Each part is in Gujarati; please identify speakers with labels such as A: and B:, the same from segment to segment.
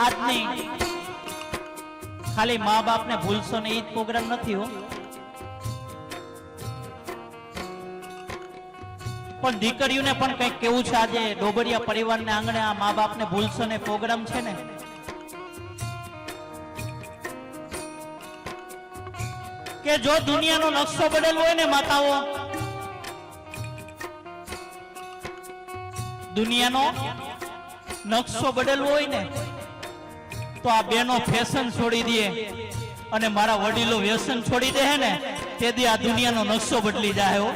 A: આજની ખાલી મા બાપ ને ભૂલશો ને એ જ પ્રોગ્રામ નથી હો, પણ દીકરીઓને પણ કંઈક કેવું છે. આજે ડોબરિયા પરિવારને આંગણે આ મા બાપ ને ભૂલશો ને પ્રોગ્રામ છે ને, કે જો દુનિયાનો નકશો બદલવો હોય ને માતાઓ, દુનિયાનો નકશો બદલવો હોય ને તો આ બેનો ફેશન છોડી દે અને મારા વડીલો વ્યસન છોડી દે ને તેથી આ દુનિયાનો નકશો બદલી જાય હો.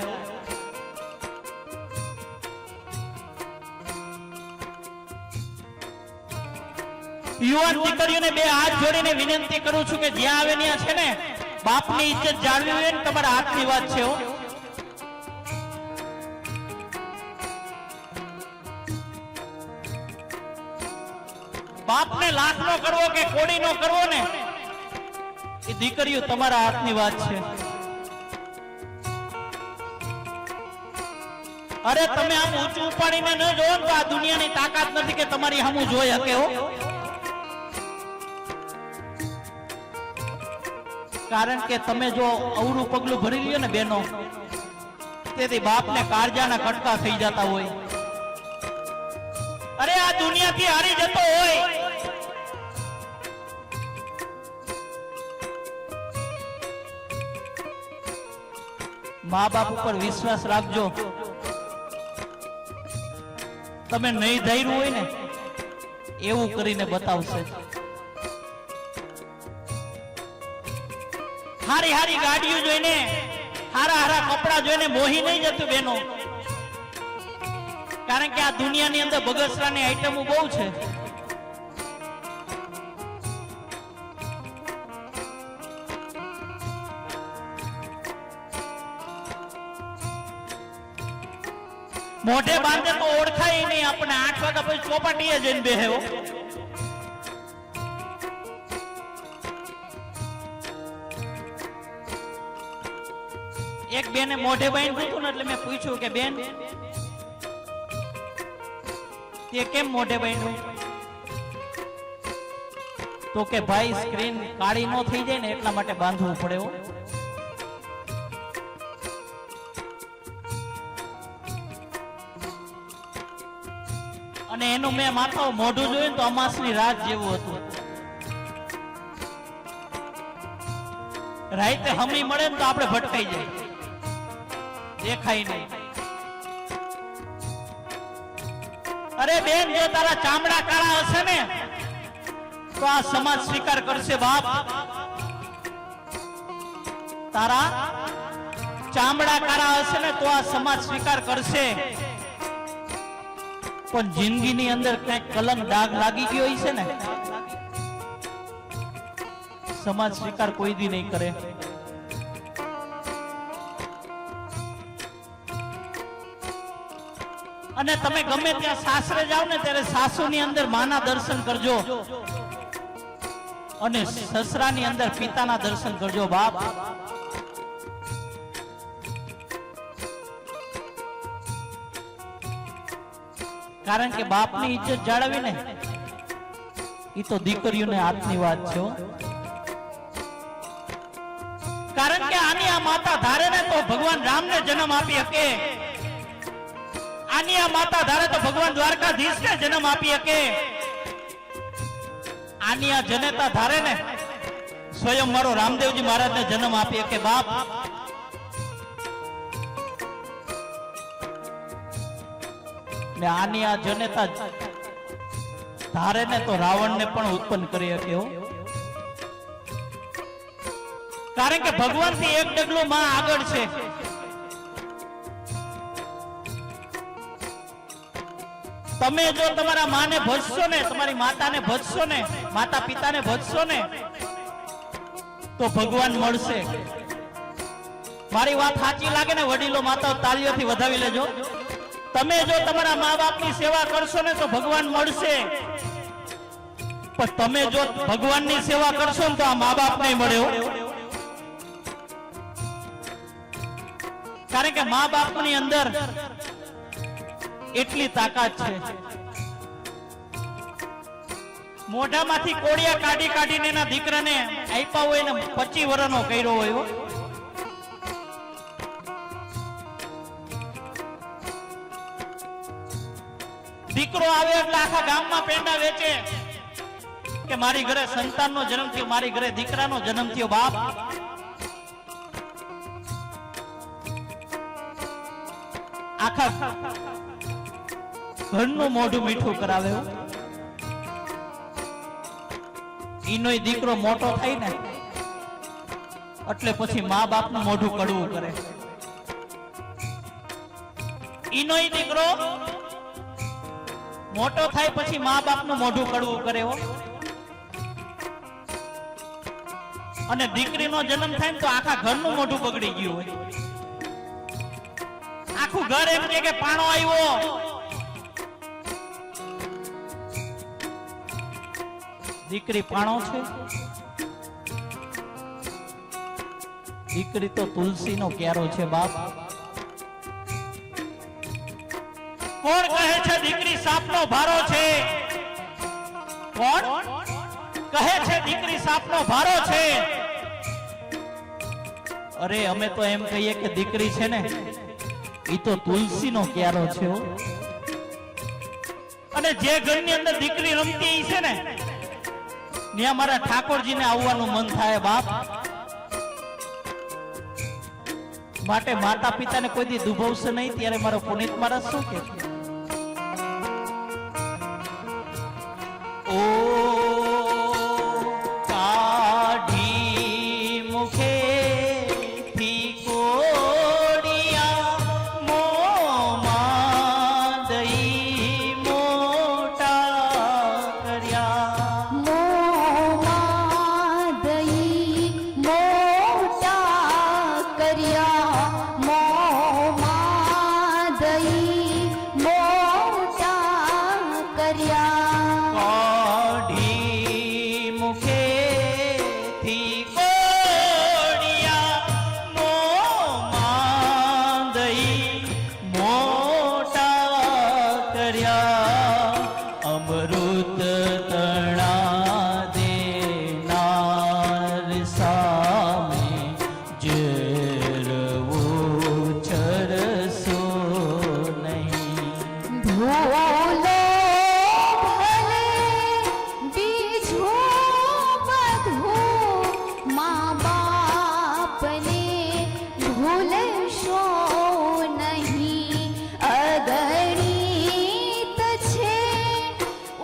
A: યુવાન દીકરીઓને બે હાથ જોડીને વિનંતી કરું છું કે જ્યાં આવે ત્યાં છે ને બાપની ઇજ્જત જાળવી હોય ને તમારા હાથની વાત છે હો. બાપને લાખ નો કરવો કે કોડી નો કરવો ને એ દીકરીઓ તમારા હાથની વાત છે. અરે તમે આમ ઊંચું ઉપાડીને ન જોવો તો આ દુનિયાની તાકાત નથી કે તમારી સામું જોઈ શકે હો. કારણ કે તમે જો અવરું પગલું ભરી લ્યો ને બેનો, તેથી બાપને કાળજાના કટકા થઈ જતા હોય. અરે આ દુનિયાથી હારી જતો હોય મા બાપ ઉપર વિશ્વાસ રાખજો. તમે નહીં ધાર્યું હોય ને એવું કરીને બતાવશે. હારી હારી ગાડીઓ જોઈને, હારા હારા કપડા જોઈને મોહી નહીં જતું બેનો. કારણ કે આ દુનિયાની અંદર બગસરાની આઈટમો બહુ છે. મોઢે બાંધે તો ઓળખાય નહીં. આપણે 8 વાગ્યા પછી ચોપાટીએ જઈને બેહ્યો. એક બેને મોઢે બાંધ્યું હતું ને એટલે મેં પૂછ્યું કે બેન તે કેમ મોઢે બાંધ્યું? તો કે ભાઈ સ્ક્રીન કાળી ન થઈ જાય ને એટલા માટે બાંધવું પડે હો. અને એનું મેં માથા મોઢું જોયું તો અમાસની રાત જેવું હતું. રાતે હમી મળે ને તો આપણે ભટકાઈ જાય, દેખાય નહીં. અરે બેન જો તારા ચામડા કાળા હશે ને તો આ સમાજ સ્વીકાર કરશે. બાપ તારા ચામડા કાળા હશે ને તો આ સમાજ સ્વીકાર કરશે. પણ જિંદગીની અંદર કઈક કલંક ડાઘ લાગી ગયો છે ને સમાજ સ્વીકાર કોઈ દી નહીં કરે. અને તમે ગમે ત્યાં સાસરે જાઓ ને ત્યારે સાસુની અંદર માના દર્શન કરજો અને સસરાની અંદર પિતાના દર્શન કરજો. બાપ કારણ કે બાપની ઇજ્જત જાળવી ને એ તો દીકરીઓને હાથની વાત છે. કારણ કે આની આ માતા ધારે ને તો ભગવાન રામને જન્મ આપી શકે. આની આ માતા ધારે તો ભગવાન દ્વારકાધીશને જન્મ આપી શકે. આની આ જનેતા ધારે ને સ્વયં મારો રામદેવજી મહારાજને જન્મ આપી શકે. બાપ ને આની આ જનેતા ધારે ને તો રાવણને પણ ઉત્પન્ન કરી શકે. કારણ કે ભગવાન થી એક ડગલું માં આગળ છે. તમે જો તમારા માને ભજશો ને, તમારી માતાને ભજશો ને, માતા પિતાને ભજશો ને તો ભગવાન મળશે. મારી વાત સાચી લાગે ને વડીલો માતાઓ તાળીઓથી વધાવી લેજો. તમે જો તમારા મા બાપની સેવા કરશો ને તો ભગવાન મળશે. પણ તમે જો ભગવાનની સેવા કરશો ને તો આ મા બાપ નહીં મળે. કારણ કે મા બાપની અંદર એટલી તાકાત છે. મોઢામાંથી કોળિયા કાઢી કાઢીને એના દીકરાને આપ્યા હોય ને 25 વર્ષનો કર્યો હોય હો. દીકરો આવે એટલે આખા ગામમાં પેંડા વેચે કે મારી ઘરે સંતાનનો જન્મ થયો, મારી ઘરે દીકરાનો જન્મ થયો. બાપ આખા ઘરનું મોઢું મીઠું કરાવે. ઈનોય દીકરો મોટો થાય ને એટલે પછી મા બાપનું મોઢું કડવું કરે. ઈનોય દીકરો મોટો થાય પછી મા બાપનું મોઢું કડવું કરે હો. અને દીકરીનો જન્મ થાય ને તો આખા ઘરનું મોઢું બગડી ગયું હોય. આખું ઘર એમ કે પાણો આવ્યો. દીકરી પાણો છે? દીકરી તો તુલસીનો ક્યારો છે બાપ. કોણ કહે છે દીકરી સાપનો ભારો છે? કોણ કહે છે દીકરી સાપનો ભારો છે? અરે અમે તો એમ કહીએ કે દીકરી છે ને ઈ તો તુલસીનો ક્યારો છે. અને જે ઘરની અંદર દીકરી રમતી છે ને ત્યાં મારા ઠાકોરજીને આવવાનું મન થાય બાપ. માટે માતા પિતાને કોઈ દી દુભવશે નહીં. ત્યારે મારો પુનિત મહારાજ શું કે છે? ઓ કાઢી મુખેથી કોડિયા મોંમાં દઈ મોટા કર્યા.
B: મોંમાં દઈ મોટા કર્યા. મોંમાં દઈ મોટા કર્યા.
A: કાઢી મુખેથી કોડિયા મોંમાં દઈ મોટા કર્યા. અમૃત તણા દેનાર સામે ઝેરવું ચરસો નહીં.
B: ભૂલો ભલે બીજું બધું મા બાપને ભૂલશો નહીં. અગણિત છે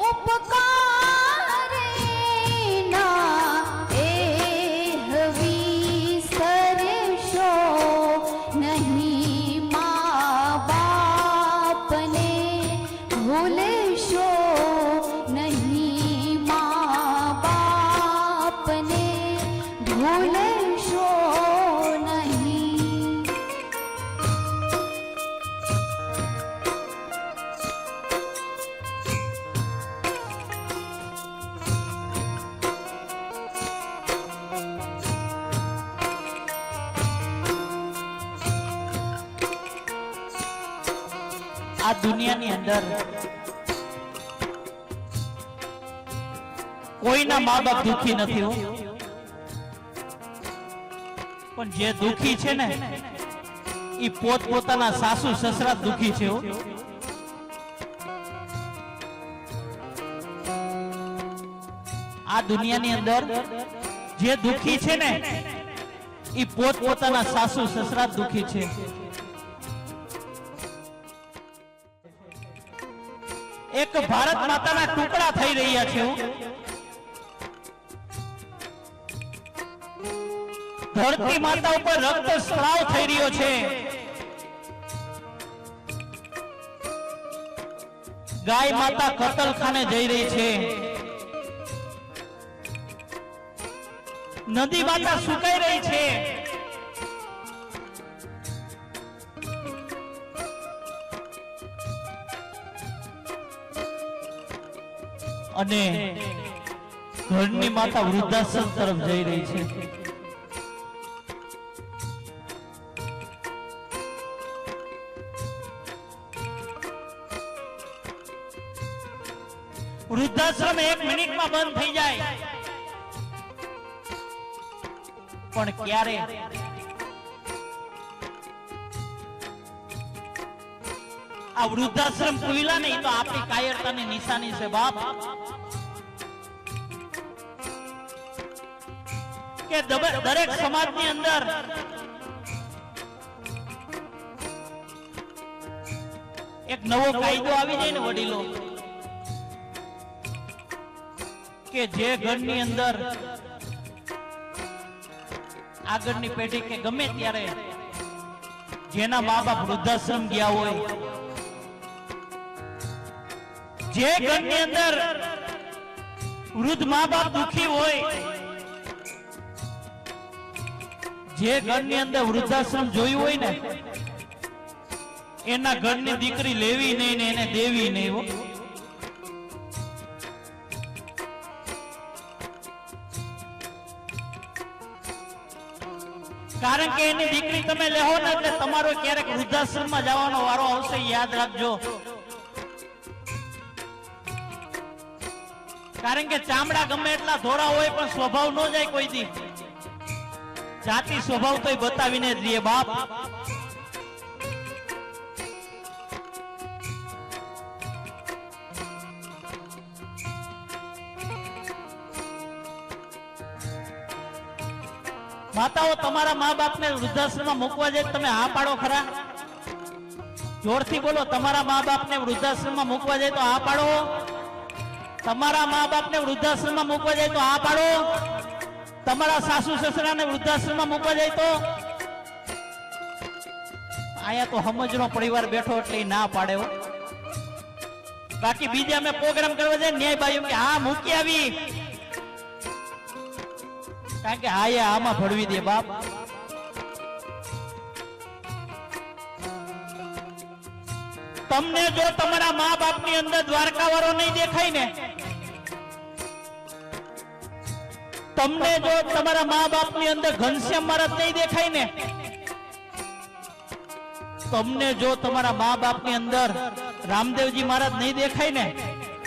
B: ઉપકાર એના, એ વિસરશો નહીં. મા બાપને ભૂલશો નહીં. મા બાપને ભૂલશો નહીં.
A: આ દુનિયાની અંદર કોઈના મા બાપ દુખી નથી હો. પણ જે દુખી છે ને ઈ પોતપોતાના સાસુ સસરા દુખી છે હો. આ દુનિયાની અંદર જે દુખી છે ને ઈ પોતપોતાના સાસુ સસરા દુખી છે. એક ભારત માતાના ટુકડા થઈ રહ્યા છે. ધરતી માતા ઉપર રક્ત સ્રાવ થઈ રહ્યો છે. ગાય માતા કતલખાને જઈ રહી છે. નદી માતા સુકાઈ રહી છે. અને ઘરની માતા વૃદ્ધાશ્રમ તરફ જઈ રહી છે. વૃદ્ધાશ્રમ 1 મિનિટમાં બંધ થઈ જાય, પણ ક્યારે આ વૃદ્ધાશ્રમ ખુલ્લા નહીં તો આપણી કાયરતાની નિશાની છે બાપ. કે દરેક સમાજની અંદર એક નવો કાયદો આવી જાય ને વડીલો, કે જે ઘરની અંદર આગળની પેઢી કે ગમે ત્યારે જેના મા બાપ વૃદ્ધાશ્રમ ગયા હોય, જે ઘરની અંદર વૃદ્ધ મા બાપ દુખી હોય, જે ઘરની અંદર વૃદ્ધાશ્રમ જોયું હોય ને એના ઘરની દીકરી લેવી નહીં ને એને દેવી નહીં હો. કારણ કે એની દીકરી તમે લેહો ને એટલે તમારો ક્યારેક વૃદ્ધાશ્રમમાં જવાનો વારો આવશે, યાદ રાખજો. કારણ કે ચામડા ગમે એટલા ધોળા હોય પણ સ્વભાવ ન જાય કોઈ દી. જાતિ સ્વભાવ તો બતાવીને જ રહીએ બાપ. માતાઓ તમારા મા બાપને વૃદ્ધાશ્રમમાં મૂકવા જાય તમે હા પાડો ખરા? જોરથી બોલો, તમારા મા બાપને વૃદ્ધાશ્રમમાં મૂકવા જાય તો હા પાડો? તમારા મા બાપને વૃદ્ધાશ્રમમાં મૂકવા જાય તો હા પાડો? તમારા સાસુ સસરાને વૃદ્ધાશ્રમમાં મૂકવા જાય તો? આયા તો સમજનો પરિવાર બેઠો એટલે ના પાડે હો. બાકી બીજા અમે પ્રોગ્રામ કરવા જાય ન્યાય ભાઈઓ કે હા મૂકી આવી, કારણ કે હા આમાં ભળવી દે બાપ. તમને જો તમારા મા બાપની અંદર દ્વારકાવાળો નહીં દેખાય ને, તમને જો તમારા મા બાપની અંદર ઘનશ્યામ મહારાજ નહીં દેખાય ને, તમને જો તમારા મા બાપની અંદર રામદેવજી મહારાજ નહીં દેખાય ને,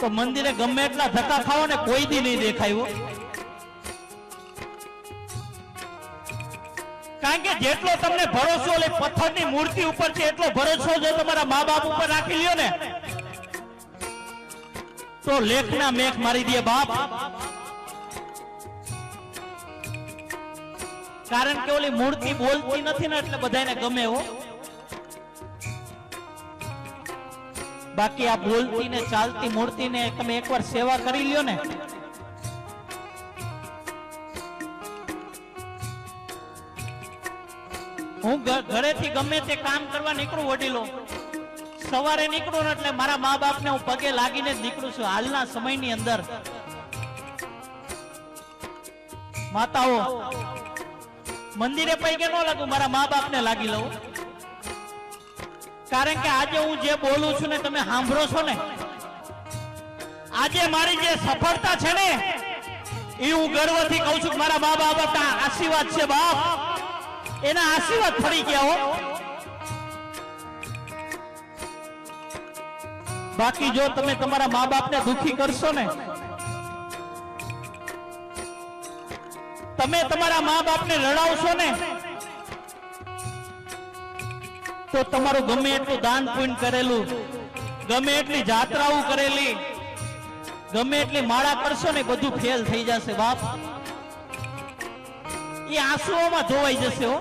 A: તો મંદિરે ગમે એટલા ધક્કા ખાઓ ને કોઈ દી નહીં દેખાય. કારણ કે જેટલો તમને ભરોસો પથ્થરની મૂર્તિ ઉપર છે એટલો ભરોસો જો તમારા મા બાપ ઉપર રાખી લ્યો ને તો લેખના મેઘ મારી દે બાપ. કારણ કે ઓલી મૂર્તિ બોલતી નથી ને એટલે બધાને ગમે હો. બાકી આ બોલતી ને ચાલતી મૂર્તિને તમે એકવાર સેવા કરી લ્યો ને, હું ઘરેથી ગમે તે કામ કરવા નીકળું વડીલો, સવારે નીકળું એટલે મારા મા બાપને હું પગે લાગીને જ નીકળું છું. હાલના સમયની અંદર માતાઓ મંદિરે પૈકે ન લાગુ, મારા મા બાપને લાગી લઉં. કારણ કે આજે હું જે બોલું છું ને તમે સાંભળો છો ને, આજે મારી જે સફળતા છે ને એ હું ગર્વથી કહું છું. મારા મા બાપના આશીર્વાદ છે બાપ, એના આશીર્વાદ ફરી ગયા હો. બાકી જો તમે તમારા મા બાપને દુખી કરશો ને, તમે તમારા મા બાપને રડાવશો ને, તો તમારું ગમે એટલું દાન પુણ્ય કરેલું, ગમે એટલી જાત્રાઓ કરેલી, ગમે એટલી માળા કરશો ને બધું ફેલ થઈ જશે બાપ. એ આંસુઓમાં ધોવાઈ જશે હો.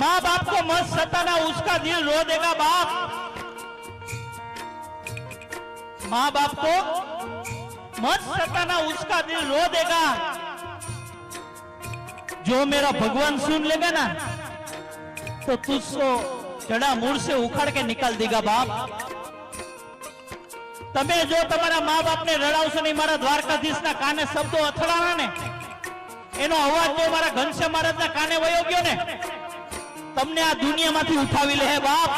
A: माँ बाप को मत सताना, उसका दिल रो देगा बाप. माँ बाप को मत सताना, उसका दिल रो देगा. जो मेरा भगवान सुन लेगा ना तो तुझको जड़ा मूળ से उखाड़ के निकाल देगा बाप. તમે જો તમારા મા બાપને રડાવશો નહીં, મારા દ્વારકાધીશના કાને શબ્દો અથડાણા ને, એનો અવાજ જો મારા ઘનશ્યામ મહારાજના કાને વયો ગયો ને, તમને આ દુનિયામાંથી ઉઠાવી લે બાપ.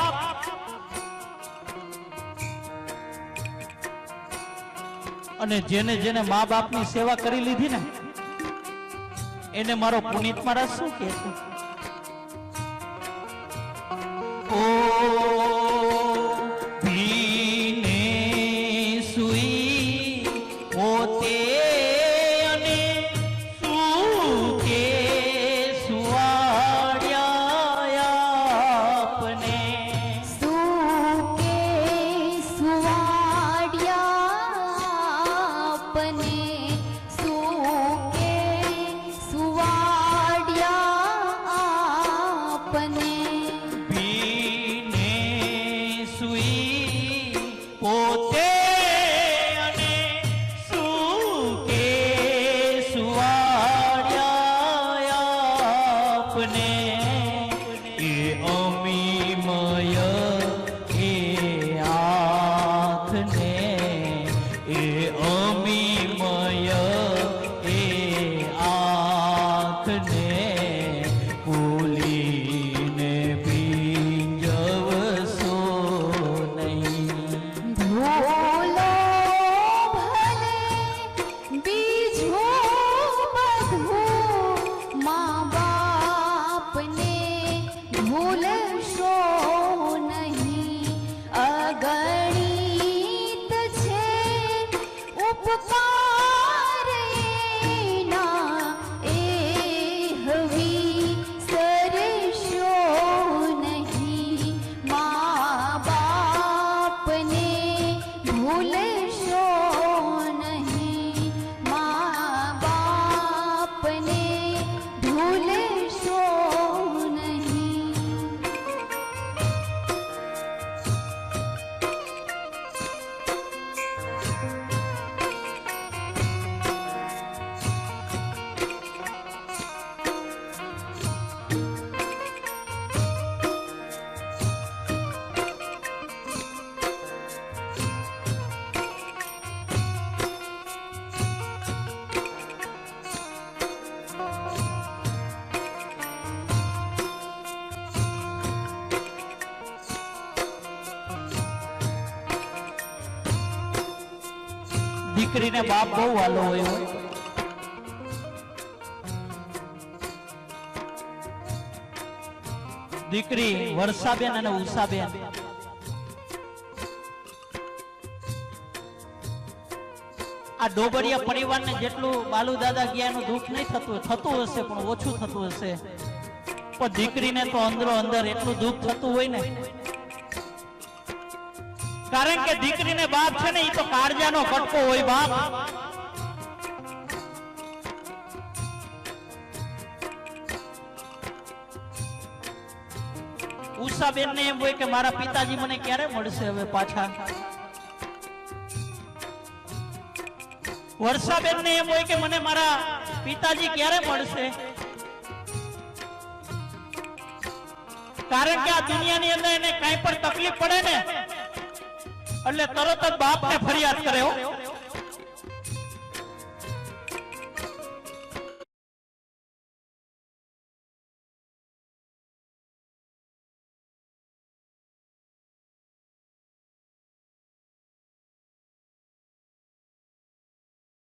A: અને જેને જેને મા બાપની સેવા કરી લીધી ને એને મારો પુનિત મહારાજ શું કહે છે? ઓ ભીને સુઈ પોતે અને સૂકે સુવાડ્યા આપને
B: સૂકે સુવાડ્યા આપને સૂકે સુવાડ્યા આપને
A: ભીને સુઈ પોતે અને સૂકે સુવાડ્યા આપને એ અમીમય એ આંખને એ અમીમય એ આંખને ભૂલીને ભીંજવશો નહીં
B: ભૂલો ભલે બીજું બધું મા બાપને ભૂલશો નહીં અગણિત છે ઉપકાર એના એ હવી સરશો નહીં મા બાપને ભૂલશો નહીં મા બાપને ભૂલશો નહીં
A: દીકરીને બાપ બહુ વાલો હોય દીકરી વર્ષાબેન અને ઉષાબેન આ ડોબરિયા પરિવારને જેટલું બાલુ દાદા ગયા એનું દુઃખ નહીં થતું હશે પણ ઓછું થતું હશે પણ દીકરીને તો અંદરો અંદર એટલું દુઃખ થતું હોય ને કારણ કે દીકરીને બાપ છે ને એ તો કાળજાનો કટકો હોય બાપ ઉષાબેન ને એમ હોય કે મારા પિતાજી મને ક્યારે મળશે હવે પાછા વર્ષાબેન ને એમ હોય કે મને મારા પિતાજી ક્યારે મળશે કારણ કે આ દુનિયાની અંદર એને કાંઈ પણ તકલીફ પડે ને એટલે તરત જ બાપને ફરિયાદ કરે હો